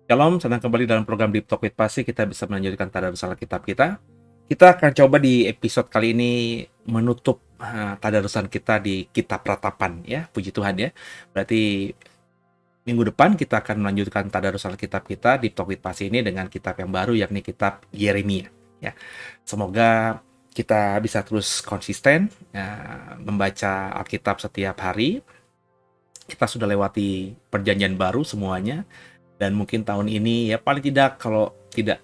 Shalom, senang kembali dalam program Deep Talk with Pasi. Kita bisa melanjutkan tadarus Alkitab kita. Kita akan coba di episode kali ini menutup tadarusan kita di Kitab Ratapan, ya. Puji Tuhan ya. Berarti minggu depan kita akan melanjutkan tadarus Alkitab kita Deep Talk with Pasi ini dengan kitab yang baru, yakni kitab Yeremia. Ya, semoga kita bisa terus konsisten membaca Alkitab setiap hari. Kita sudah lewati perjanjian baru semuanya. Dan mungkin tahun ini ya paling tidak kalau tidak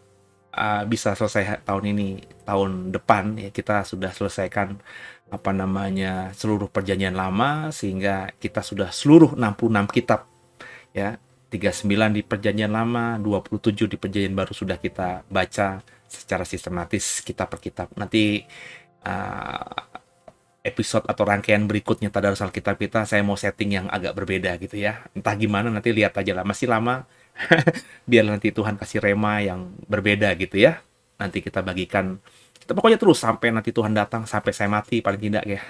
bisa selesai tahun ini, tahun depan ya kita sudah selesaikan seluruh perjanjian lama, sehingga kita sudah seluruh 66 kitab ya, 39 di perjanjian lama, 27 di perjanjian baru sudah kita baca secara sistematis kitab per kitab. Nanti episode atau rangkaian berikutnya tadarus Alkitab kita, saya mau setting yang agak berbeda gitu ya. Entah gimana, nanti lihat aja lah. Masih lama, biar nanti Tuhan kasih rema yang berbeda gitu ya. Nanti kita bagikan, kita pokoknya terus sampai nanti Tuhan datang, sampai saya mati paling tidak ya.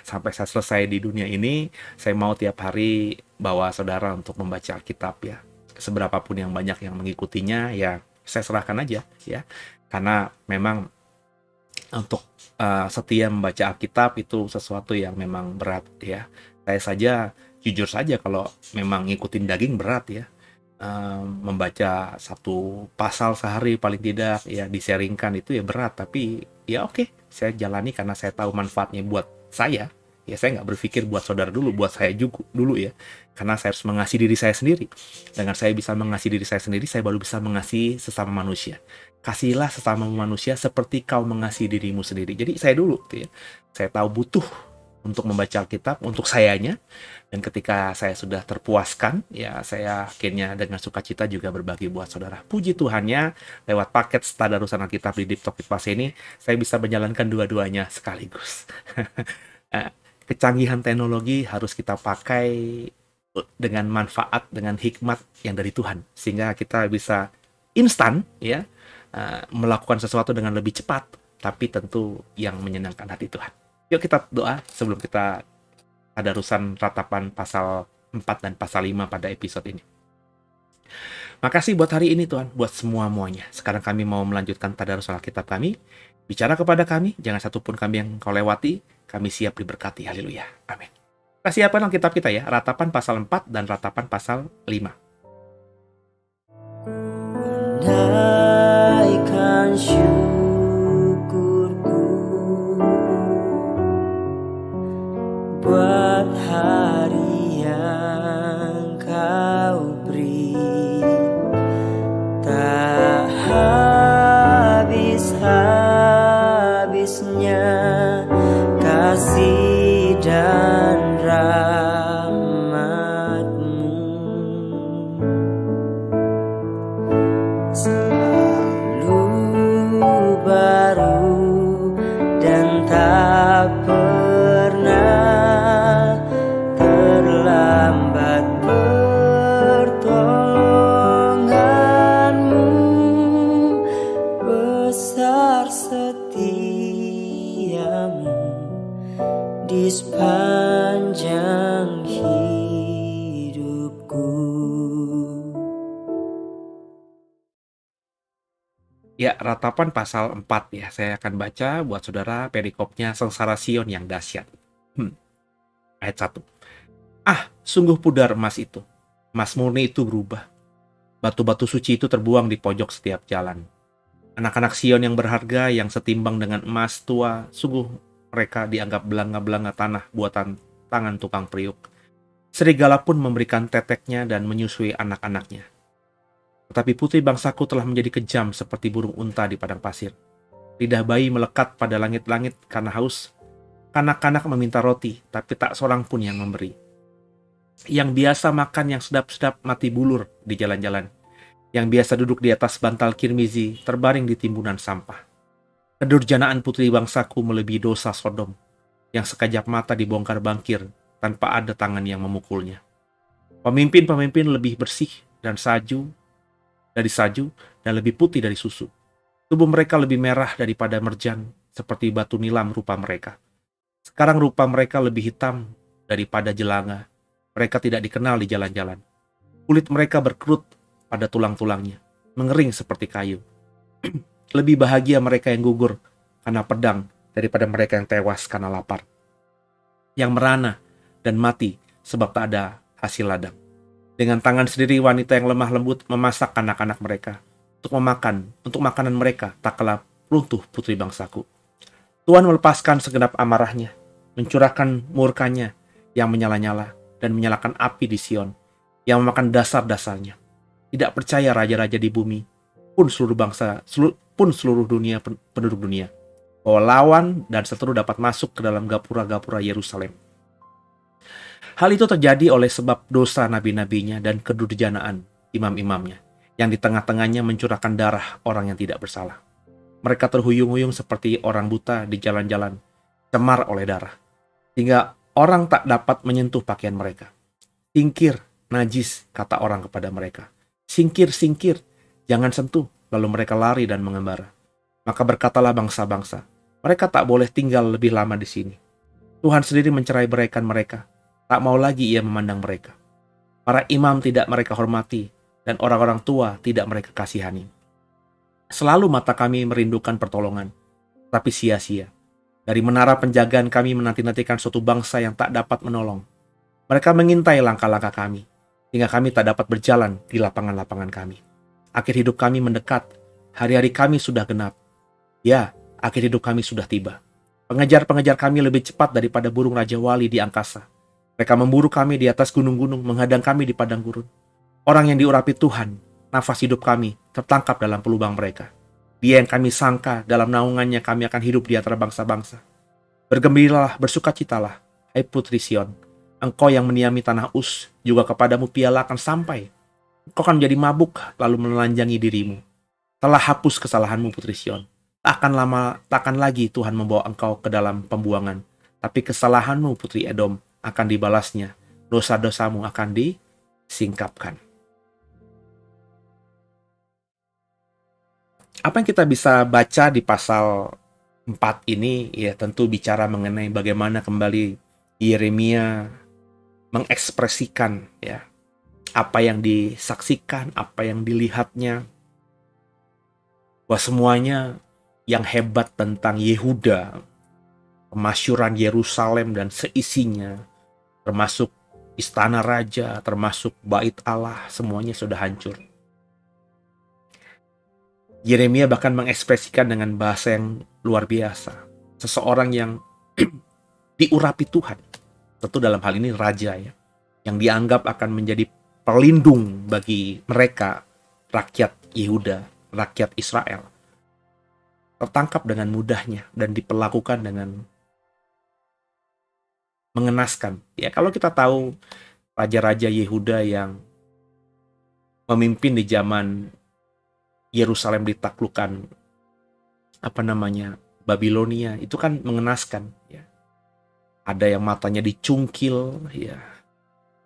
Sampai saya selesai di dunia ini, saya mau tiap hari bawa saudara untuk membaca Alkitab ya. Seberapapun yang banyak yang mengikutinya ya, saya serahkan aja ya. Karena memang untuk setia membaca Alkitab itu sesuatu yang memang berat ya. Saya saja, jujur saja, kalau memang ngikutin daging berat ya. Membaca satu pasal sehari paling tidak ya, diseringkan itu ya berat. Tapi ya oke, saya jalani karena saya tahu manfaatnya buat saya. Ya saya nggak berpikir buat saudara dulu, buat saya juga dulu ya. Karena saya harus mengasihi diri saya sendiri. Dengan saya bisa mengasihi diri saya sendiri, saya baru bisa mengasihi sesama manusia. Kasihilah sesama manusia seperti kau mengasihi dirimu sendiri. Jadi saya dulu gitu ya. Saya tahu butuh untuk membaca Alkitab untuk sayanya, dan ketika saya sudah terpuaskan ya, saya akhirnya dengan sukacita juga berbagi buat saudara. Puji Tuhannya, lewat paket tadarusan Alkitab di Deep Talk with Pasi ini, saya bisa menjalankan dua-duanya sekaligus. Kecanggihan teknologi harus kita pakai dengan manfaat, dengan hikmat yang dari Tuhan, sehingga kita bisa instan ya, melakukan sesuatu dengan lebih cepat, tapi tentu yang menyenangkan hati Tuhan. Yuk kita doa sebelum kita tadarusan Ratapan pasal 4 dan pasal 5 pada episode ini. Makasih buat hari ini Tuhan, buat semua-muanya. Sekarang kami mau melanjutkan tadarus Alkitab kami. Bicara kepada kami, jangan satupun kami yang kau lewati, kami siap diberkati. Haleluya. Amin. Kita siapkan Alkitab kita ya, Ratapan pasal 4 dan Ratapan pasal 5. Naikkan syukurku buat hari yang kau beri, tak habis-habisnya kasih dan rahmat-Mu. Selalu baru dan tak pernah terlambat pertolongan-Mu, besar setiamu di sepanjang hidupku. Ya, Ratapan pasal 4 ya. Saya akan baca buat saudara perikopnya sengsara Sion yang dahsyat. Ayat 1. Ah, sungguh pudar emas itu. Emas murni itu berubah. Batu-batu suci itu terbuang di pojok setiap jalan. Anak-anak Sion yang berharga, yang setimbang dengan emas tua, sungguh mereka dianggap belanga-belanga tanah buatan tangan tukang periuk. Serigala pun memberikan teteknya dan menyusui anak-anaknya. Tetapi putri bangsaku telah menjadi kejam seperti burung unta di padang pasir. Lidah bayi melekat pada langit-langit karena haus. Kanak-kanak meminta roti, tapi tak seorang pun yang memberi. Yang biasa makan yang sedap-sedap mati bulur di jalan-jalan. Yang biasa duduk di atas bantal kirmizi terbaring di timbunan sampah. Kedurjanaan putri bangsaku melebihi dosa Sodom, yang sekejap mata dibongkar bangkir tanpa ada tangan yang memukulnya. Pemimpin-pemimpin lebih bersih dan dari salju dan lebih putih dari susu. Tubuh mereka lebih merah daripada merjan, seperti batu nilam rupa mereka. Sekarang rupa mereka lebih hitam daripada jelanga. Mereka tidak dikenal di jalan-jalan. Kulit mereka berkerut pada tulang-tulangnya, mengering seperti kayu. Lebih bahagia mereka yang gugur karena pedang daripada mereka yang tewas karena lapar, yang merana dan mati sebab tak ada hasil ladang. Dengan tangan sendiri wanita yang lemah lembut memasak anak-anak mereka untuk makanan mereka tak kalah runtuh putri bangsaku. Tuhan melepaskan segenap amarahnya, mencurahkan murkanya yang menyala-nyala dan menyalakan api di Sion, yang memakan dasar-dasarnya. Tidak percaya raja-raja di bumi, pun seluruh dunia, penduduk dunia, bahwa lawan dan seteru dapat masuk ke dalam gapura-gapura Yerusalem. Hal itu terjadi oleh sebab dosa nabi-nabinya dan kedurjanaan imam-imamnya, yang di tengah-tengahnya mencurahkan darah orang yang tidak bersalah. Mereka terhuyung-huyung seperti orang buta di jalan-jalan, cemar oleh darah, hingga orang tak dapat menyentuh pakaian mereka. Singkir, najis, kata orang kepada mereka. Singkir, singkir, jangan sentuh. Lalu mereka lari dan mengembara. Maka berkatalah bangsa-bangsa, mereka tak boleh tinggal lebih lama di sini. Tuhan sendiri mencerai-beraikan mereka. Tak mau lagi ia memandang mereka. Para imam tidak mereka hormati, dan orang-orang tua tidak mereka kasihani. Selalu mata kami merindukan pertolongan, tapi sia-sia. Dari menara penjagaan kami menanti-nantikan suatu bangsa yang tak dapat menolong. Mereka mengintai langkah-langkah kami, hingga kami tak dapat berjalan di lapangan-lapangan kami. Akhir hidup kami mendekat, hari-hari kami sudah genap. Ya, akhir hidup kami sudah tiba. Pengejar-pengejar kami lebih cepat daripada burung Raja Wali di angkasa. Mereka memburu kami di atas gunung-gunung, menghadang kami di padang gurun. Orang yang diurapi Tuhan, nafas hidup kami tertangkap dalam pelubang mereka. Dia yang kami sangka dalam naungannya kami akan hidup di antara bangsa-bangsa. Bergembiralah, bersukacitalah, hai putri Sion. Engkau yang mendiami tanah Us, juga kepadamu piala akan sampai. Engkau akan menjadi mabuk, lalu menelanjangi dirimu. Telah hapus kesalahanmu, putri Sion. Tak akan lagi Tuhan membawa engkau ke dalam pembuangan. Tapi kesalahanmu, putri Edom, akan dibalasnya, dosa-dosamu akan disingkapkan. Apa yang kita bisa baca di pasal 4 ini, ya tentu bicara mengenai bagaimana kembali Yeremia mengekspresikan ya apa yang disaksikan, apa yang dilihatnya, bahwa semuanya yang hebat tentang Yehuda, kemasyuran Yerusalem dan seisinya, termasuk istana raja, termasuk bait Allah, semuanya sudah hancur. Yeremia bahkan mengekspresikan dengan bahasa yang luar biasa. Seseorang yang diurapi Tuhan, tentu dalam hal ini raja ya, yang dianggap akan menjadi pelindung bagi mereka, rakyat Yehuda, rakyat Israel, tertangkap dengan mudahnya dan diperlakukan dengan mengenaskan. Ya, kalau kita tahu raja-raja Yehuda yang memimpin di zaman Yerusalem ditaklukkan Babilonia, itu kan mengenaskan ya. Ada yang matanya dicungkil ya.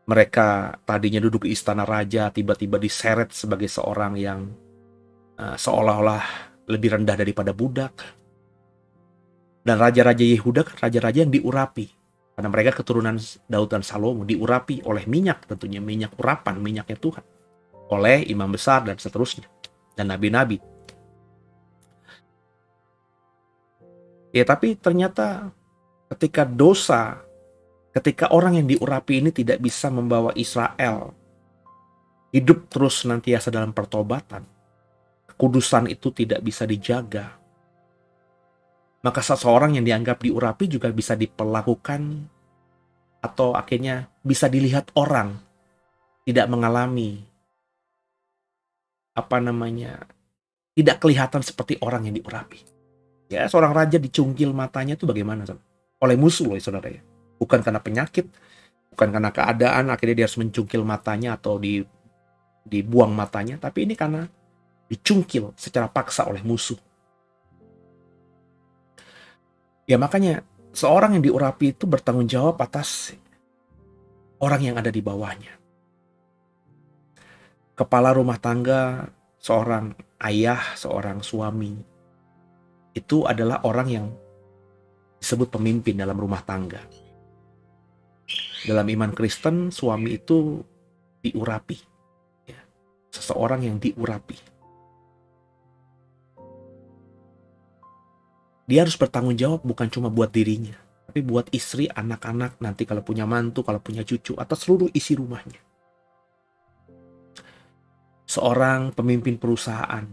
Mereka tadinya duduk di istana raja, tiba-tiba diseret sebagai seorang yang seolah-olah lebih rendah daripada budak. Dan raja-raja Yehuda kan raja-raja yang diurapi. Karena mereka keturunan Daud dan Salomo, diurapi oleh minyak, tentunya minyak urapan, minyaknya Tuhan. Oleh imam besar dan seterusnya. Dan nabi-nabi. Ya, tapi ternyata ketika orang yang diurapi ini tidak bisa membawa Israel hidup terus senantiasa dalam pertobatan, kekudusan itu tidak bisa dijaga, maka seseorang yang dianggap diurapi juga bisa diperlakukan atau akhirnya bisa dilihat orang tidak mengalami tidak kelihatan seperti orang yang diurapi. Ya, seorang raja dicungkil matanya itu bagaimana? Oleh musuh loh, saudara ya. Bukan karena penyakit, bukan karena keadaan, akhirnya dia harus mencungkil matanya atau dibuang matanya, tapi ini karena dicungkil secara paksa oleh musuh. Ya, makanya seorang yang diurapi itu bertanggung jawab atas orang yang ada di bawahnya. Kepala rumah tangga, seorang ayah, seorang suami, itu adalah orang yang disebut pemimpin dalam rumah tangga. Dalam iman Kristen, suami itu diurapi. Ya. seseorang yang diurapi. Dia harus bertanggung jawab bukan cuma buat dirinya, tapi buat istri, anak-anak, nanti kalau punya mantu, kalau punya cucu, atau seluruh isi rumahnya. Seorang pemimpin perusahaan,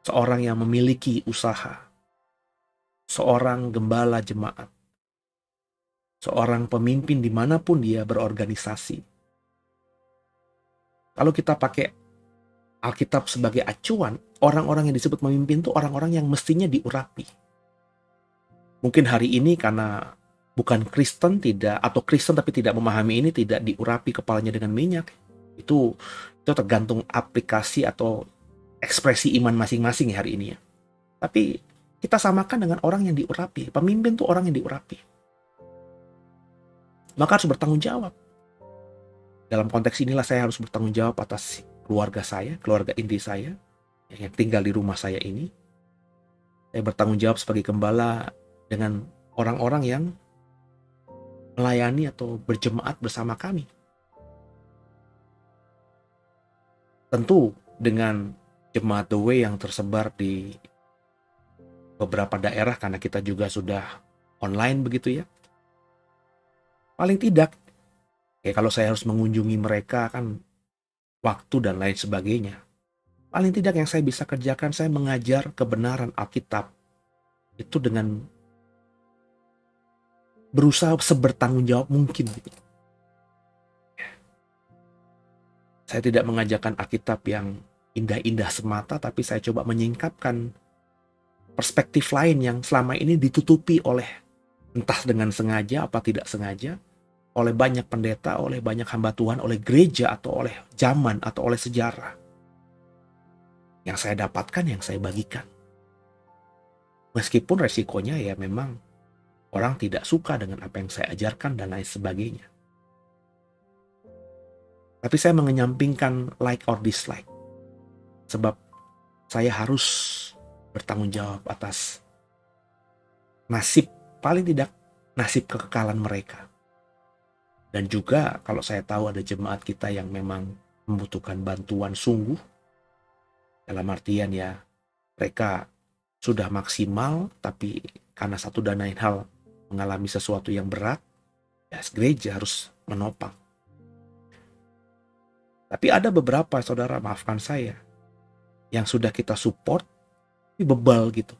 seorang yang memiliki usaha, seorang gembala jemaat, seorang pemimpin dimanapun dia berorganisasi. Kalau kita pakai Alkitab sebagai acuan, orang-orang yang disebut pemimpin itu orang-orang yang mestinya diurapi. Mungkin hari ini karena bukan Kristen tidak, atau Kristen tapi tidak memahami ini, tidak diurapi kepalanya dengan minyak. Itu tergantung aplikasi atau ekspresi iman masing-masing hari ini ya. Tapi kita samakan dengan orang yang diurapi. Pemimpin itu orang yang diurapi. Maka harus bertanggung jawab. Dalam konteks inilah saya harus bertanggung jawab atas keluarga saya, keluarga inti saya, yang tinggal di rumah saya ini. Saya bertanggung jawab sebagai gembala dengan orang-orang yang melayani atau berjemaat bersama kami. Tentu dengan jemaat The Way yang tersebar di beberapa daerah, karena kita juga sudah online begitu ya. Paling tidak, ya kalau saya harus mengunjungi mereka kan waktu dan lain sebagainya. Paling tidak yang saya bisa kerjakan, saya mengajar kebenaran Alkitab itu dengan berusaha sebertanggung jawab mungkin. Saya tidak mengajarkan Alkitab yang indah-indah semata, tapi saya coba menyingkapkan perspektif lain yang selama ini ditutupi oleh, entah dengan sengaja apa tidak sengaja, oleh banyak pendeta, oleh banyak hamba Tuhan, oleh gereja, atau oleh zaman, atau oleh sejarah. Yang saya dapatkan, yang saya bagikan. Meskipun resikonya ya memang orang tidak suka dengan apa yang saya ajarkan dan lain sebagainya. Tapi saya mengenyampingkan like or dislike. Sebab saya harus bertanggung jawab atas nasib, paling tidak nasib kekekalan mereka. Dan juga kalau saya tahu ada jemaat kita yang memang membutuhkan bantuan sungguh, dalam artian ya mereka sudah maksimal, tapi karena satu dan lain hal mengalami sesuatu yang berat, ya gereja harus menopang. Tapi ada beberapa saudara, maafkan saya, yang sudah kita support, tapi bebal gitu.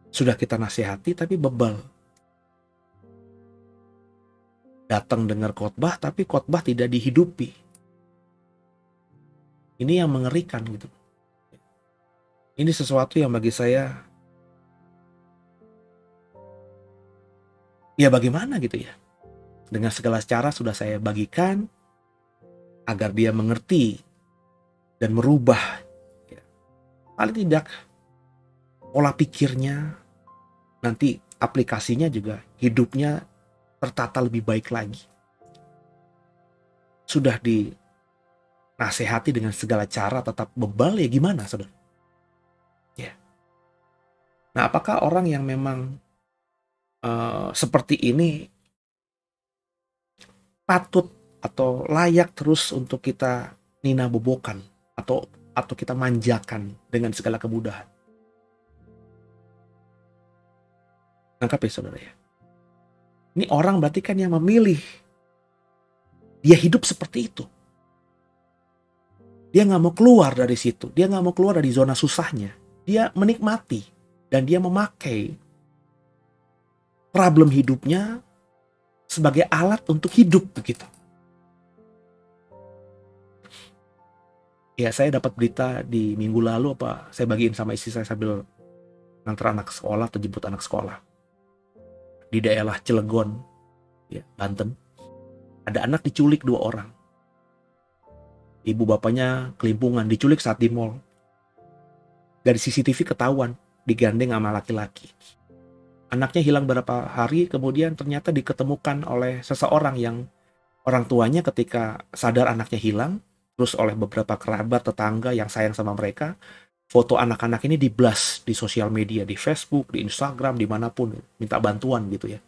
Sudah kita nasihati, tapi bebal. Datang dengar khotbah, tapi khotbah tidak dihidupi. Ini yang mengerikan gitu. Ini sesuatu yang bagi saya, ya bagaimana gitu ya. Dengan segala cara sudah saya bagikan, agar dia mengerti dan merubah. Paling tidak pola pikirnya, nanti aplikasinya juga hidupnya tertata lebih baik lagi. Sudah dinasehati dengan segala cara tetap bebal, ya gimana saudara? Ya. Nah, apakah orang yang memang seperti ini patut atau layak terus untuk kita nina bobokan atau kita manjakan dengan segala kemudahan? Nangkap ya saudara ya? Ini orang berarti kan yang memilih. Dia hidup seperti itu. Dia gak mau keluar dari situ. Dia gak mau keluar dari zona susahnya. Dia menikmati. Dan dia memakai problem hidupnya sebagai alat untuk hidup begitu. Ya, saya dapat berita di minggu lalu, saya bagiin sama istri saya sambil nganter anak sekolah atau jemput anak sekolah. Di daerah Cilegon, ya, Banten, ada anak diculik 2 orang. Ibu bapaknya kelimpungan, diculik saat di mall. Dari CCTV ketahuan, digandeng sama laki-laki. Anaknya hilang beberapa hari, kemudian ternyata diketemukan oleh seseorang yang orang tuanya ketika sadar anaknya hilang, terus oleh beberapa kerabat tetangga yang sayang sama mereka, foto anak-anak ini di-blast di sosial media, di Facebook, di Instagram, dimanapun, minta bantuan gitu ya.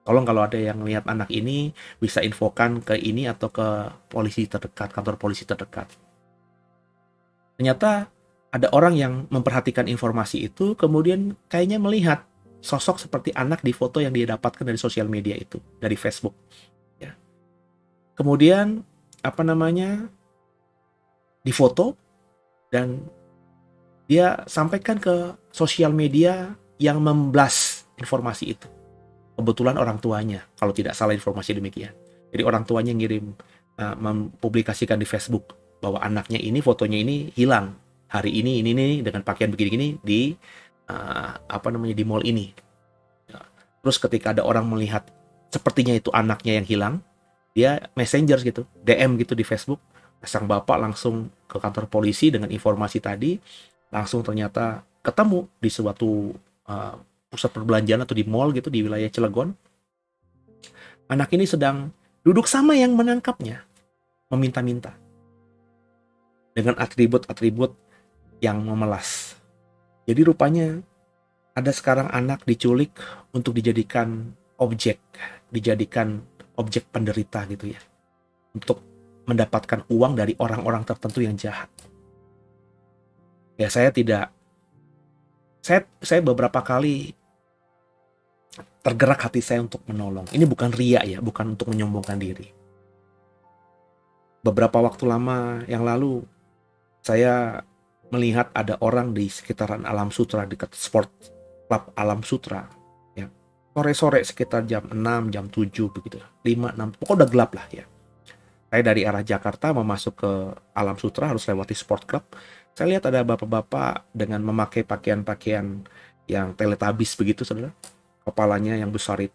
Tolong kalau ada yang lihat anak ini, bisa infokan ke ini atau ke polisi terdekat, kantor polisi terdekat. Ternyata ada orang yang memperhatikan informasi itu, kemudian kayaknya melihat sosok seperti anak di foto yang dia dapatkan dari sosial media itu, dari Facebook. Ya. Kemudian, apa namanya, difoto, dan dia sampaikan ke sosial media yang memblas informasi itu. Kebetulan orang tuanya, kalau tidak salah informasi demikian. Jadi orang tuanya ngirim, mempublikasikan di Facebook bahwa anaknya ini, fotonya ini hilang hari ini dengan pakaian begini-gini di di mall ini. Terus ketika ada orang melihat sepertinya itu anaknya yang hilang, dia messenger gitu, DM gitu di Facebook. Sang bapak langsung ke kantor polisi dengan informasi tadi, langsung ternyata ketemu di suatu pusat perbelanjaan atau di mall gitu di wilayah Cilegon. Anak ini sedang duduk sama yang menangkapnya, meminta-minta dengan atribut-atribut yang memelas. Jadi rupanya ada sekarang anak diculik untuk dijadikan objek penderita gitu ya, untuk mendapatkan uang dari orang-orang tertentu yang jahat. Ya saya beberapa kali tergerak hati saya untuk menolong. Ini bukan ria ya, bukan untuk menyombongkan diri. Beberapa waktu lama yang lalu, saya melihat ada orang di sekitaran Alam Sutra, dekat sport club Alam Sutra. Ya. Sore-sore sekitar jam 6, jam 7 begitu. 5, 6, pokoknya udah gelap lah ya. Saya dari arah Jakarta mau masuk ke Alam Sutra, harus lewati sport club. Saya lihat ada bapak-bapak dengan memakai pakaian-pakaian yang Teletubbies begitu, saudara. Kepalanya yang besar itu,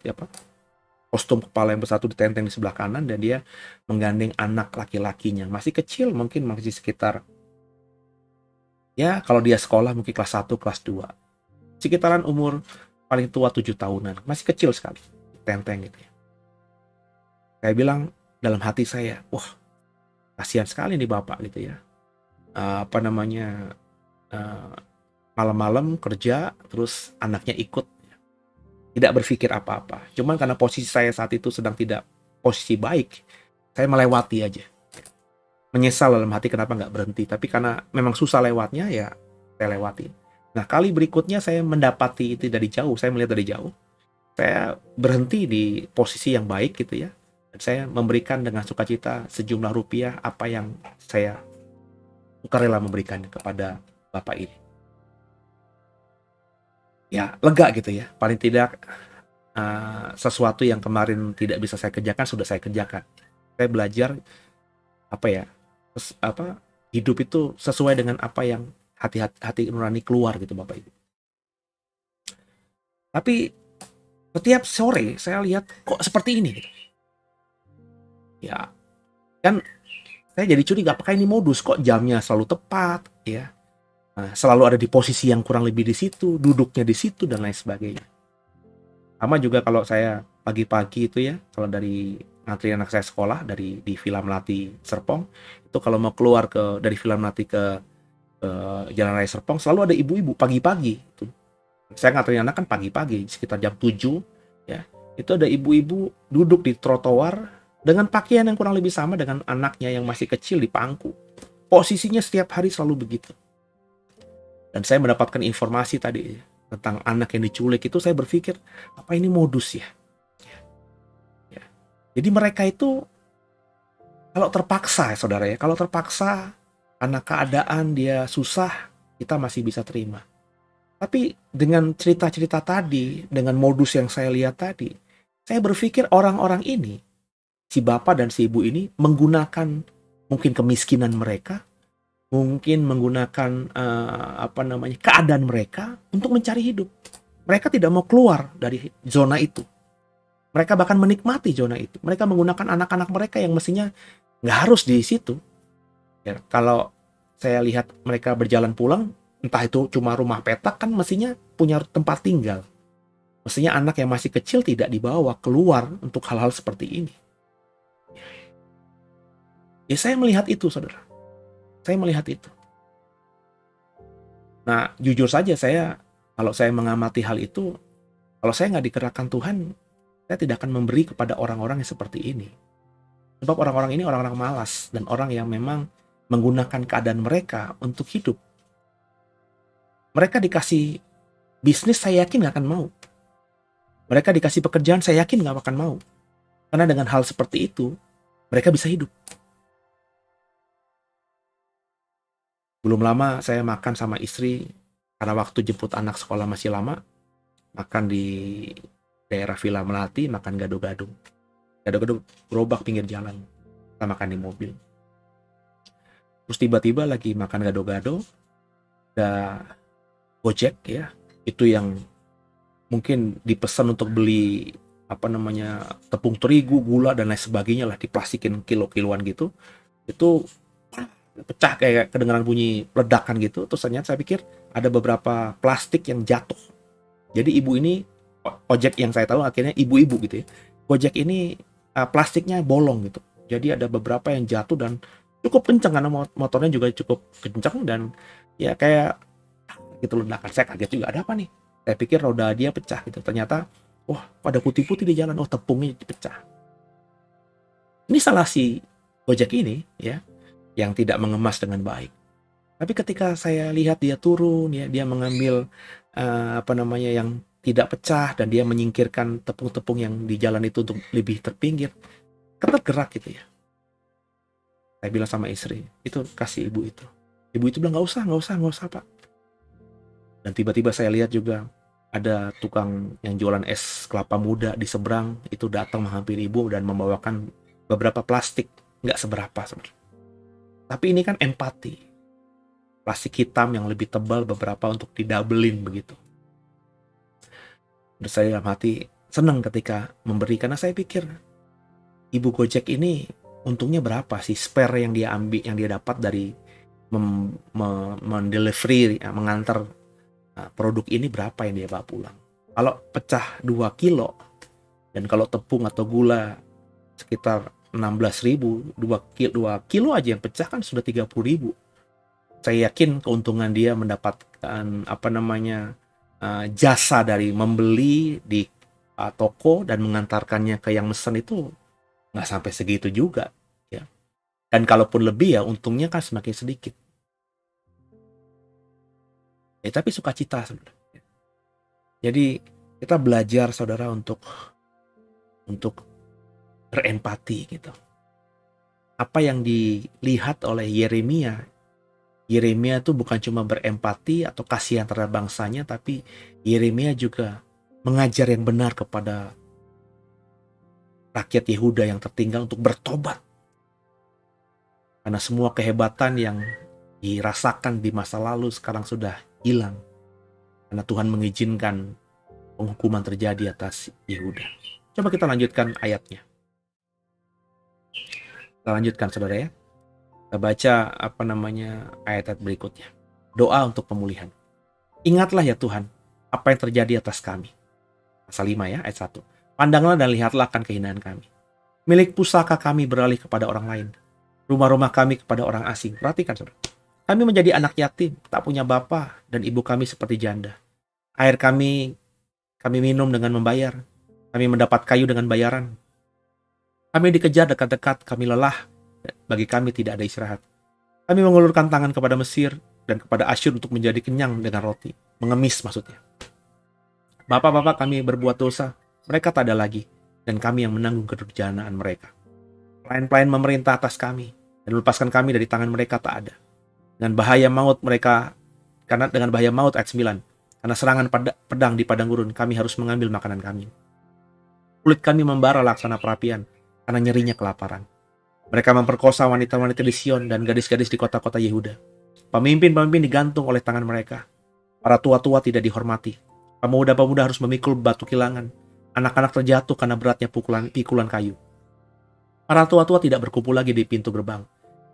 kostum kepala yang besar itu ditenteng di sebelah kanan, dan dia menggandeng anak laki-lakinya. Masih kecil, mungkin masih sekitar, ya kalau dia sekolah mungkin kelas 1, kelas 2. Sekitaran umur paling tua 7 tahunan. Masih kecil sekali, tenteng gitu ya. Saya bilang dalam hati saya, wah kasihan sekali nih bapak gitu ya. Malam-malam kerja, terus anaknya ikut, tidak berpikir apa-apa. Cuman karena posisi saya saat itu sedang tidak posisi baik, saya melewati aja. Menyesal dalam hati kenapa nggak berhenti. Tapi karena memang susah lewatnya, ya saya lewati. Nah, kali berikutnya saya mendapati itu dari jauh. Saya melihat dari jauh. Saya berhenti di posisi yang baik gitu ya. Dan saya memberikan dengan sukacita sejumlah rupiah apa yang saya sukarela memberikan kepada bapak ini. Ya lega gitu ya, paling tidak sesuatu yang kemarin tidak bisa saya kerjakan sudah saya kerjakan. Saya belajar hidup itu sesuai dengan apa yang hati nurani keluar gitu Bapak Ibu. Tapi setiap sore saya lihat kok seperti ini gitu. Ya kan saya jadi curiga, apakah ini modus, kok jamnya selalu tepat ya. Selalu ada di posisi yang kurang lebih di situ, duduknya di situ, dan lain sebagainya. Sama juga kalau saya pagi-pagi itu ya, kalau dari ngantri anak saya sekolah di Villa Melati Serpong, itu kalau mau keluar dari Villa Melati ke Jalan Raya Serpong, selalu ada ibu-ibu pagi-pagi. Saya ngantri anak kan pagi-pagi, sekitar jam 7, ya. Itu ada ibu-ibu duduk di trotoar dengan pakaian yang kurang lebih sama dengan anaknya yang masih kecil di pangku. Posisinya setiap hari selalu begitu. Dan saya mendapatkan informasi tadi tentang anak yang diculik itu, saya berpikir, apa ini modus ya? Ya. Jadi mereka itu, kalau terpaksa ya saudara ya, kalau terpaksa karena keadaan dia susah, kita masih bisa terima. Tapi dengan cerita-cerita tadi, dengan modus yang saya lihat tadi, saya berpikir orang-orang ini, si bapak dan si ibu ini menggunakan mungkin kemiskinan mereka, mungkin menggunakan keadaan mereka untuk mencari hidup. Mereka tidak mau keluar dari zona itu. Mereka bahkan menikmati zona itu. Mereka menggunakan anak-anak mereka yang mestinya nggak harus di situ. Ya, kalau saya lihat mereka berjalan pulang, entah itu cuma rumah petak, kan mestinya punya tempat tinggal. Mestinya anak yang masih kecil tidak dibawa keluar untuk hal-hal seperti ini. Ya saya melihat itu, saudara. Saya melihat itu. Nah, jujur saja kalau saya mengamati hal itu, kalau saya nggak digerakkan Tuhan, saya tidak akan memberi kepada orang-orang yang seperti ini. Sebab orang-orang ini orang-orang malas dan orang yang memang menggunakan keadaan mereka untuk hidup. Mereka dikasih bisnis, saya yakin nggak akan mau. Mereka dikasih pekerjaan, saya yakin nggak akan mau. Karena dengan hal seperti itu, mereka bisa hidup. Belum lama saya makan sama istri, karena waktu jemput anak sekolah masih lama, makan di daerah Villa Melati, makan gado-gado. Gado-gado gerobak pinggir jalan. Kita makan di mobil. Terus tiba-tiba lagi makan gado-gado, ada Gojek ya, itu yang mungkin dipesan untuk beli tepung terigu, gula dan lain sebagainya lah, diplastikin kilo-kiloan gitu. Itu pecah, kayak kedengaran bunyi ledakan gitu. Terus ternyata saya pikir ada beberapa plastik yang jatuh. Jadi ibu ini, ojek yang saya tahu akhirnya ibu-ibu gitu ya, Gojek ini plastiknya bolong gitu. Jadi ada beberapa yang jatuh dan cukup kencang, karena motornya juga cukup kencang dan ya kayak gitu ledakan. Saya kaget juga, ada apa nih? Saya pikir roda dia pecah gitu. Ternyata, wah, ada putih-putih di jalan. Oh, tepungnya pecah. Ini salah si Gojek ini ya, yang tidak mengemas dengan baik. Tapi ketika saya lihat dia turun ya, dia mengambil yang tidak pecah dan dia menyingkirkan tepung-tepung yang di jalan itu untuk lebih terpinggir. Tergerak gitu ya. Saya bilang sama istri, itu kasih ibu itu. Ibu itu bilang, nggak usah Pak. Dan tiba-tiba saya lihat juga ada tukang yang jualan es kelapa muda di seberang, itu datang menghampiri ibu dan membawakan beberapa plastik, nggak seberapa sebenarnya. Tapi ini kan empati. Plastik hitam yang lebih tebal beberapa untuk didabelin begitu. Dan saya dalam hati senang ketika memberi, karena saya pikir ibu Gojek ini untungnya berapa sih spare yang dia ambil, yang dia dapat dari mendelivery, mengantar produk ini, berapa yang dia bawa pulang. Kalau pecah 2 kilo, dan kalau tepung atau gula sekitar 16.000, 2 kilo aja yang pecah kan sudah 30.000. Saya yakin keuntungan dia mendapatkan jasa dari membeli di toko dan mengantarkannya ke yang mesen itu nggak sampai segitu juga ya. Dan kalaupun lebih ya untungnya kan semakin sedikit. Tapi sukacita sebenarnya. Jadi kita belajar saudara untuk berempati gitu. Apa yang dilihat oleh Yeremia itu bukan cuma berempati atau kasihan terhadap bangsanya, tapi Yeremia juga mengajar yang benar kepada rakyat Yehuda yang tertinggal untuk bertobat. Karena semua kehebatan yang dirasakan di masa lalu sekarang sudah hilang. Karena Tuhan mengizinkan penghukuman terjadi atas Yehuda. Coba kita lanjutkan ayatnya. Kita lanjutkan saudara ya. Kita baca ayat berikutnya. Doa untuk pemulihan. Ingatlah ya Tuhan, apa yang terjadi atas kami. Pasal 5 ya, ayat 1. Pandanglah dan lihatlah akan kehinaan kami. Milik pusaka kami beralih kepada orang lain. Rumah-rumah kami kepada orang asing. Perhatikan saudara. Kami menjadi anak yatim, tak punya bapa, dan ibu kami seperti janda. Air kami minum dengan membayar. Kami mendapat kayu dengan bayaran. Kami dikejar dekat-dekat, kami lelah. Bagi kami tidak ada istirahat. Kami mengulurkan tangan kepada Mesir dan kepada Asyur untuk menjadi kenyang dengan roti. Mengemis maksudnya. Bapak-bapak kami berbuat dosa, mereka tak ada lagi, dan kami yang menanggung kedurjanaan mereka. Pelayan-pelayan memerintah atas kami, dan melepaskan kami dari tangan mereka tak ada. Dengan bahaya maut ayat 9, karena serangan pedang di padang gurun, kami harus mengambil makanan kami. Kulit kami membara laksana perapian, karena nyerinya kelaparan. Mereka memperkosa wanita-wanita di Sion dan gadis-gadis di kota-kota Yehuda. Pemimpin-pemimpin digantung oleh tangan mereka. Para tua-tua tidak dihormati. Pemuda-pemuda harus memikul batu kilangan. Anak-anak terjatuh karena beratnya pikulan kayu. Para tua-tua tidak berkumpul lagi di pintu gerbang.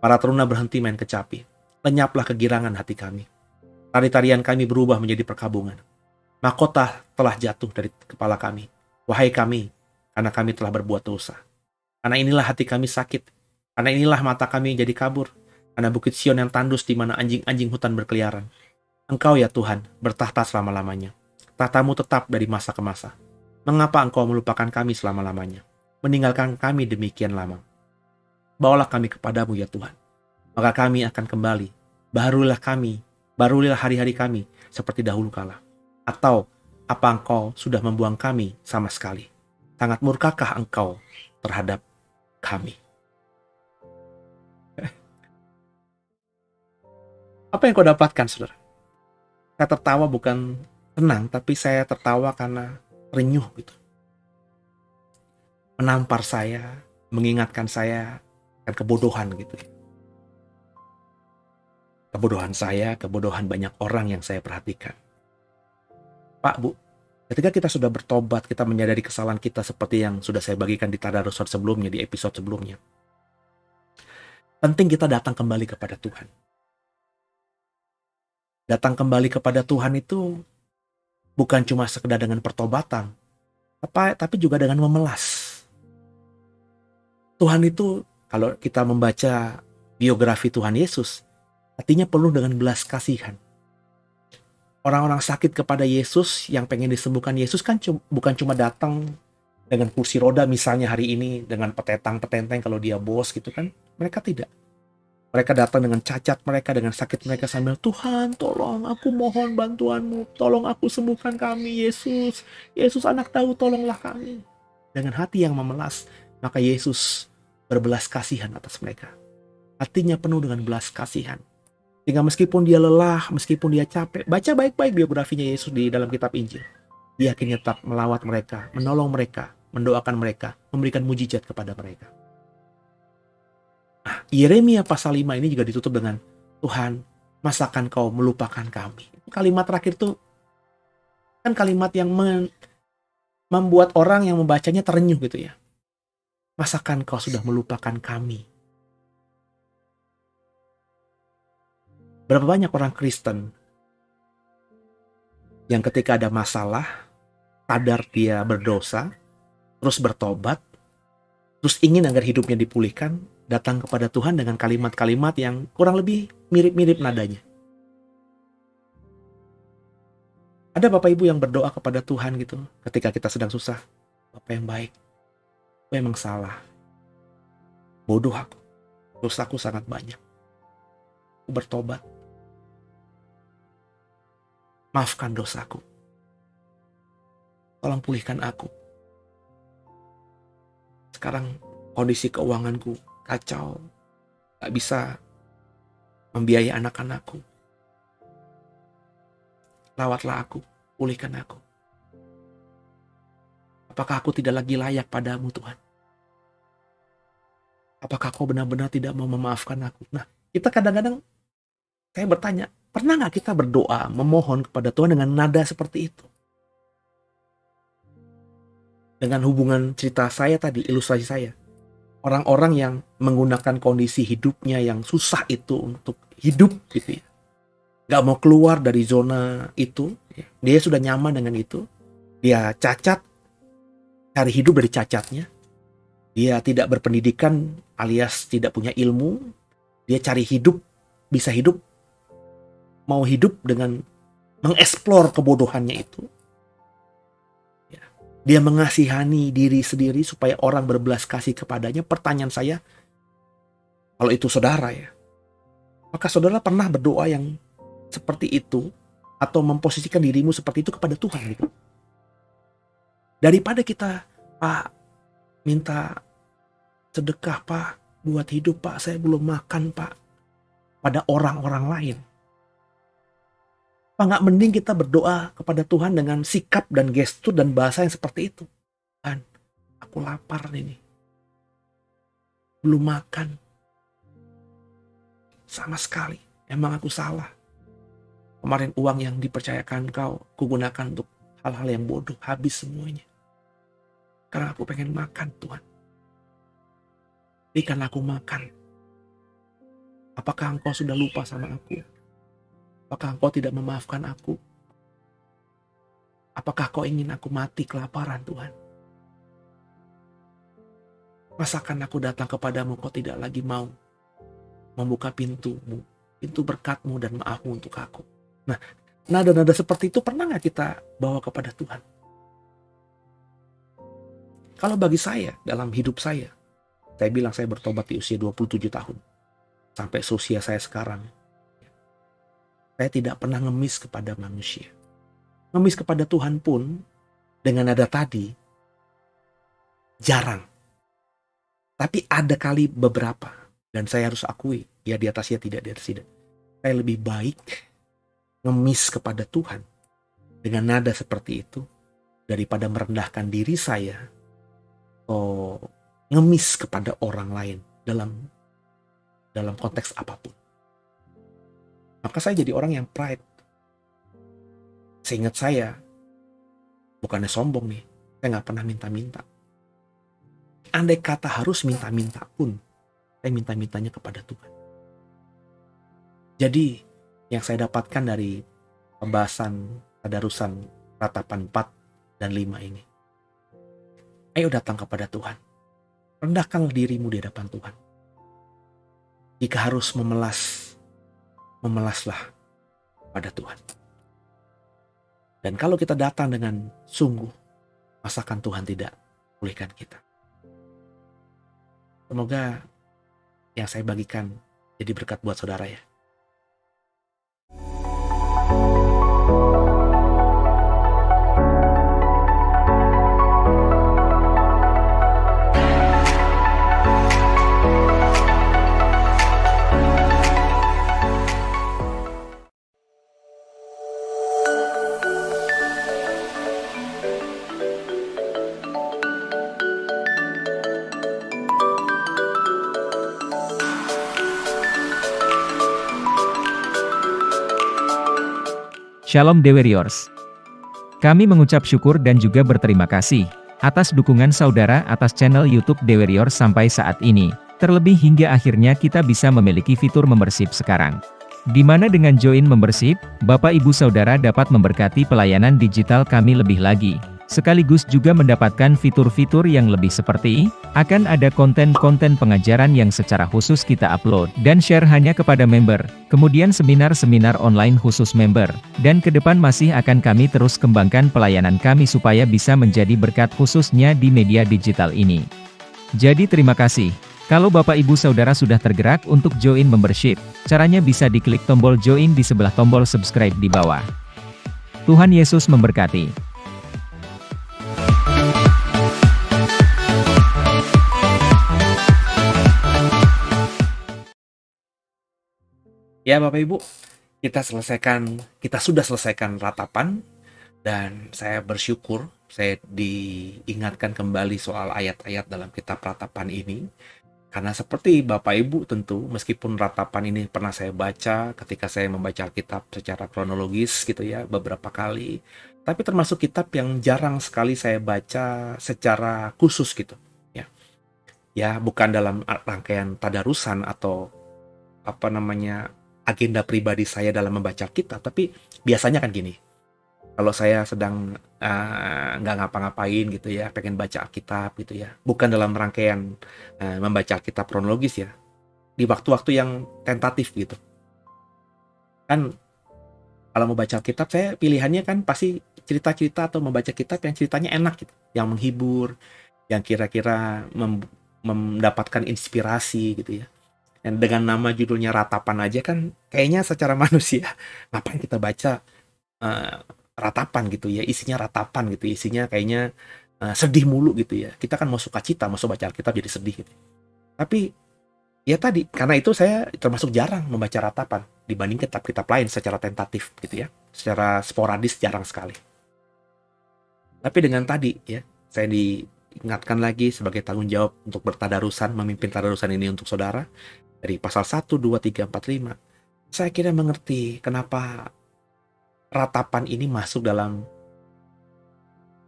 Para teruna berhenti main kecapi. Lenyaplah kegirangan hati kami. Tari-tarian kami berubah menjadi perkabungan. Mahkota telah jatuh dari kepala kami. Wahai kami, karena kami telah berbuat dosa. Karena inilah hati kami sakit. Karena inilah mata kami jadi kabur. Karena bukit Sion yang tandus di mana anjing-anjing hutan berkeliaran. Engkau ya Tuhan bertahta selama-lamanya. Tahtamu tetap dari masa ke masa. Mengapa engkau melupakan kami selama-lamanya? Meninggalkan kami demikian lama. Bawalah kami kepadamu ya Tuhan. Maka kami akan kembali. Barulilah hari-hari kami seperti dahulu kala. Atau apa engkau sudah membuang kami sama sekali? Sangat murkakah engkau terhadap kami? Apa yang kau dapatkan, saudara? Saya tertawa bukan tenang, tapi saya tertawa karena renyuh gitu. Menampar saya, mengingatkan saya akan kebodohan gitu. Kebodohan saya, kebodohan banyak orang yang saya perhatikan. Pak, Bu, ketika kita sudah bertobat, kita menyadari kesalahan kita seperti yang sudah saya bagikan di tadarus sebelumnya, di episode sebelumnya. Penting kita datang kembali kepada Tuhan. Datang kembali kepada Tuhan itu bukan cuma sekedar dengan pertobatan, tapi juga dengan memelas. Tuhan itu, kalau kita membaca biografi Tuhan Yesus, artinya penuh dengan belas kasihan. Orang-orang sakit kepada Yesus yang pengen disembuhkan Yesus kan bukan cuma datang dengan kursi roda misalnya hari ini, dengan petetang-petenteng kalau dia bos gitu kan. Mereka tidak. Mereka datang dengan cacat mereka, dengan sakit mereka sambil, Tuhan tolong, aku mohon bantuanmu. Tolong aku sembuhkan kami, Yesus. Yesus anak Daud, tolonglah kami. Dengan hati yang memelas, maka Yesus berbelas kasihan atas mereka. Hatinya penuh dengan belas kasihan. Sehingga meskipun dia lelah, meskipun dia capek, baca baik-baik biografinya Yesus di dalam kitab Injil. Dia akhirnya tetap melawat mereka, menolong mereka, mendoakan mereka, memberikan mujizat kepada mereka. Nah, Yeremia pasal 5 ini juga ditutup dengan, Tuhan, masakan kau melupakan kami? Kalimat terakhir itu kan kalimat yang membuat orang yang membacanya terenyuh gitu ya. Masakan kau sudah melupakan kami? Berapa banyak orang Kristen yang ketika ada masalah, sadar dia berdosa, terus bertobat, terus ingin agar hidupnya dipulihkan, datang kepada Tuhan dengan kalimat-kalimat yang kurang lebih mirip-mirip nadanya. Ada Bapak Ibu yang berdoa kepada Tuhan gitu ketika kita sedang susah. Bapak yang baik, aku emang salah. Bodoh aku, dosaku sangat banyak. Aku bertobat. Maafkan dosaku. Tolong pulihkan aku. Sekarang kondisi keuanganku kacau. Gak bisa membiayai anak-anakku. Rawatlah aku, pulihkan aku. Apakah aku tidak lagi layak padamu Tuhan? Apakah kau benar-benar tidak mau memaafkan aku? Nah, kita kadang-kadang, saya bertanya, pernah gak kita berdoa, memohon kepada Tuhan dengan nada seperti itu? Dengan hubungan cerita saya tadi, ilustrasi saya. Orang-orang yang menggunakan kondisi hidupnya yang susah itu untuk hidup gitu ya. Gak mau keluar dari zona itu. Dia sudah nyaman dengan itu. Dia cacat, cari hidup dari cacatnya. Dia tidak berpendidikan alias tidak punya ilmu. Dia cari hidup, bisa hidup, mau hidup dengan mengeksplor kebodohannya itu. Dia mengasihani diri sendiri supaya orang berbelas kasih kepadanya. Pertanyaan saya, kalau itu saudara ya, maka saudara pernah berdoa yang seperti itu atau memposisikan dirimu seperti itu kepada Tuhan gitu? Daripada kita, Pak, minta sedekah Pak, buat hidup Pak, saya belum makan Pak, pada orang-orang lain. Apa nggak mending kita berdoa kepada Tuhan dengan sikap dan gestur dan bahasa yang seperti itu? Tuhan, aku lapar ini. Belum makan. Sama sekali. Emang aku salah. Kemarin uang yang dipercayakan kau, kugunakan untuk hal-hal yang bodoh. Habis semuanya. Karena aku pengen makan Tuhan. Berikan aku makan. Apakah engkau sudah lupa sama aku? Apakah engkau tidak memaafkan aku? Apakah kau ingin aku mati kelaparan Tuhan? Masakan aku datang kepadamu, kau tidak lagi mau membuka pintumu, pintu berkatmu dan maafmu untuk aku. Nah, nada-nada seperti itu pernah gak kita bawa kepada Tuhan? Kalau bagi saya, dalam hidup saya bilang saya bertobat di usia 27 tahun. Sampai seusia saya sekarang. Saya tidak pernah ngemis kepada manusia. Ngemis kepada Tuhan pun, dengan nada tadi, jarang. Tapi ada kali beberapa. Dan saya harus akui, ya di atasnya tidak, di atas tidak. Saya lebih baik ngemis kepada Tuhan dengan nada seperti itu, daripada merendahkan diri saya ngemis kepada orang lain dalam konteks apapun. Maka saya jadi orang yang pride. Seingat saya, bukannya sombong nih, saya nggak pernah minta-minta. Andai kata harus minta-minta pun, saya minta-mintanya kepada Tuhan. Jadi, yang saya dapatkan dari pembahasan tadarusan ratapan 4 dan 5 ini, ayo datang kepada Tuhan. Rendahkanlah dirimu di hadapan Tuhan. Jika harus memelaslah pada Tuhan. Dan kalau kita datang dengan sungguh, masakan Tuhan tidak pulihkan kita. Semoga yang saya bagikan jadi berkat buat saudara ya. Shalom The Warriors. Kami mengucap syukur dan juga berterima kasih atas dukungan saudara atas channel YouTube The Warriors sampai saat ini. Terlebih hingga akhirnya kita bisa memiliki fitur membership sekarang. Di mana dengan join membership, Bapak Ibu Saudara dapat memberkati pelayanan digital kami lebih lagi. Sekaligus juga mendapatkan fitur-fitur yang lebih seperti, akan ada konten-konten pengajaran yang secara khusus kita upload dan share hanya kepada member, kemudian seminar-seminar online khusus member, dan ke depan masih akan kami terus kembangkan pelayanan kami supaya bisa menjadi berkat khususnya di media digital ini. Jadi terima kasih. Kalau Bapak Ibu Saudara sudah tergerak untuk join membership, caranya bisa diklik tombol join di sebelah tombol subscribe di bawah. Tuhan Yesus memberkati. Ya Bapak Ibu, kita sudah selesaikan ratapan, dan saya bersyukur saya diingatkan kembali soal ayat-ayat dalam kitab ratapan ini. Karena seperti Bapak Ibu tentu, meskipun ratapan ini pernah saya baca ketika saya membaca kitab secara kronologis gitu ya, beberapa kali. Tapi termasuk kitab yang jarang sekali saya baca secara khusus gitu. Ya bukan dalam rangkaian tadarusan atau agenda pribadi saya dalam membaca kitab, tapi biasanya kan gini, kalau saya sedang nggak ngapa-ngapain gitu ya, pengen baca Alkitab gitu ya, bukan dalam rangkaian membaca Alkitab kronologis ya, di waktu-waktu yang tentatif gitu. Kan kalau mau baca Alkitab, saya pilihannya kan pasti cerita-cerita atau membaca kitab yang ceritanya enak gitu, yang menghibur, yang kira-kira mendapatkan inspirasi gitu ya. Dan dengan nama judulnya ratapan aja kan kayaknya secara manusia, ngapain kita baca ratapan gitu ya, isinya ratapan gitu, isinya kayaknya sedih mulu gitu ya. Kita kan mau sukacita, mau baca Alkitab jadi sedih gitu. Tapi ya tadi, karena itu saya termasuk jarang membaca ratapan dibanding kitab-kitab lain secara tentatif gitu ya. Secara sporadis jarang sekali. Tapi dengan tadi ya, saya diingatkan lagi sebagai tanggung jawab untuk bertadarusan, memimpin tadarusan ini untuk saudara. Dari pasal 1, 2, 3, 4, 5. Saya kira mengerti kenapa ratapan ini masuk dalam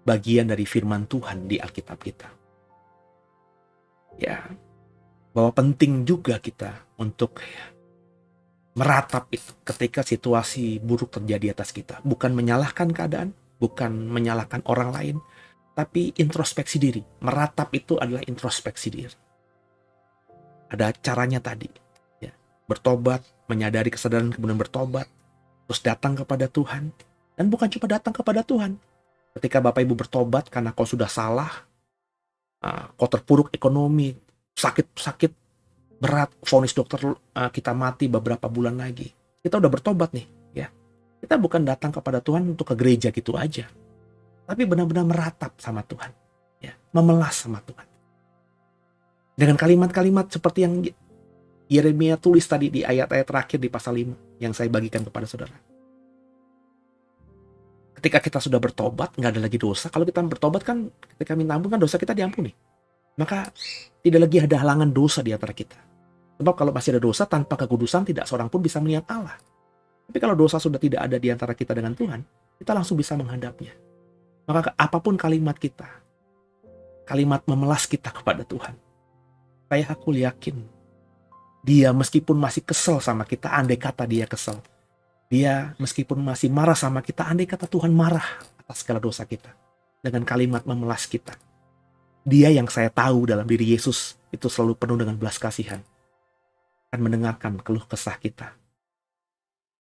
bagian dari firman Tuhan di Alkitab kita. Ya, bahwa penting juga kita untuk meratap itu ketika situasi buruk terjadi atas kita. Bukan menyalahkan keadaan, bukan menyalahkan orang lain, tapi introspeksi diri. Meratap itu adalah introspeksi diri. Ada caranya tadi, ya, bertobat, menyadari kesadaran kemudian bertobat, terus datang kepada Tuhan, dan bukan cuma datang kepada Tuhan. Ketika Bapak Ibu bertobat karena kau sudah salah, kau terpuruk ekonomi, sakit berat, vonis dokter kita mati beberapa bulan lagi. Kita udah bertobat nih, ya. Kita bukan datang kepada Tuhan untuk ke gereja gitu aja, tapi benar-benar meratap sama Tuhan, ya, memelas sama Tuhan. Dengan kalimat-kalimat seperti yang Yeremia tulis tadi di ayat-ayat terakhir di pasal 5 yang saya bagikan kepada saudara. Ketika kita sudah bertobat, nggak ada lagi dosa. Kalau kita bertobat kan, ketika minta ampun kan dosa kita diampuni. Maka tidak lagi ada halangan dosa di antara kita. Sebab kalau masih ada dosa, tanpa kekudusan tidak seorang pun bisa melihat Allah. Tapi kalau dosa sudah tidak ada di antara kita dengan Tuhan, kita langsung bisa menghadapnya. Maka apapun kalimat kita, kalimat memelas kita kepada Tuhan, aku yakin, dia meskipun masih kesel sama kita, andai kata dia kesel, dia meskipun masih marah sama kita, andai kata Tuhan marah atas segala dosa kita, dengan kalimat memelas kita, dia yang saya tahu dalam diri Yesus itu selalu penuh dengan belas kasihan, akan mendengarkan keluh kesah kita.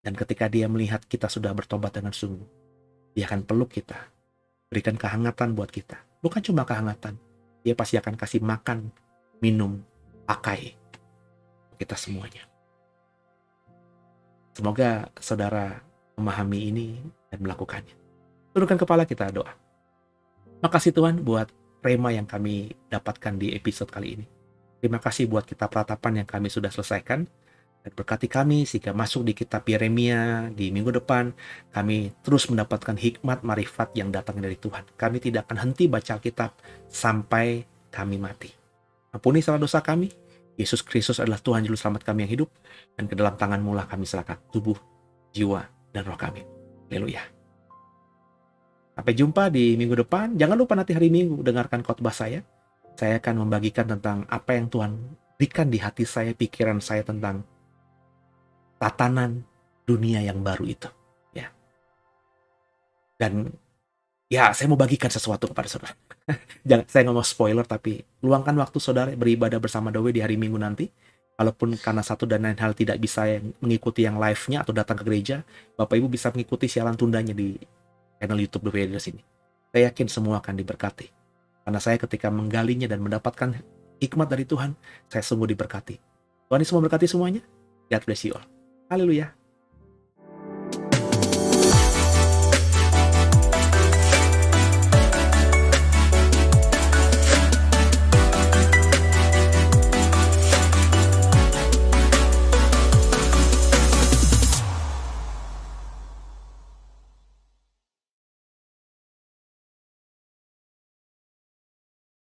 Dan ketika dia melihat kita sudah bertobat dengan sungguh, dia akan peluk kita, berikan kehangatan buat kita. Bukan cuma kehangatan, dia pasti akan kasih makan, minum, pakai kita semuanya. Semoga saudara memahami ini dan melakukannya. Tundukkan kepala, kita doa. Makasih Tuhan buat rema yang kami dapatkan di episode kali ini. Terima kasih buat kitab ratapan yang kami sudah selesaikan. Dan berkati kami sehingga masuk di kitab Yeremia di minggu depan, kami terus mendapatkan hikmat marifat yang datang dari Tuhan. Kami tidak akan henti baca Alkitab sampai kami mati. Ampuni salah dosa kami. Yesus Kristus adalah Tuhan Juru Selamat kami yang hidup, dan ke dalam tangan-Mu lah kami serahkan tubuh, jiwa, dan roh kami. Haleluya. Sampai jumpa di minggu depan. Jangan lupa nanti hari Minggu dengarkan khotbah saya. Saya akan membagikan tentang apa yang Tuhan berikan di hati saya, pikiran saya tentang tatanan dunia yang baru itu. Ya. Dan ya, saya mau bagikan sesuatu kepada saudara. Jangan, saya nggak mau spoiler, tapi luangkan waktu saudara beribadah bersama Dawe di hari Minggu nanti. Walaupun karena satu dan lain hal tidak bisa mengikuti yang live-nya atau datang ke gereja, Bapak Ibu bisa mengikuti siaran tundanya di channel YouTube Dawe di sini. Saya yakin semua akan diberkati. Karena saya ketika menggalinya dan mendapatkan hikmat dari Tuhan, saya sungguh diberkati. Tuhan Yesus memberkati semuanya. God bless you all. Haleluya.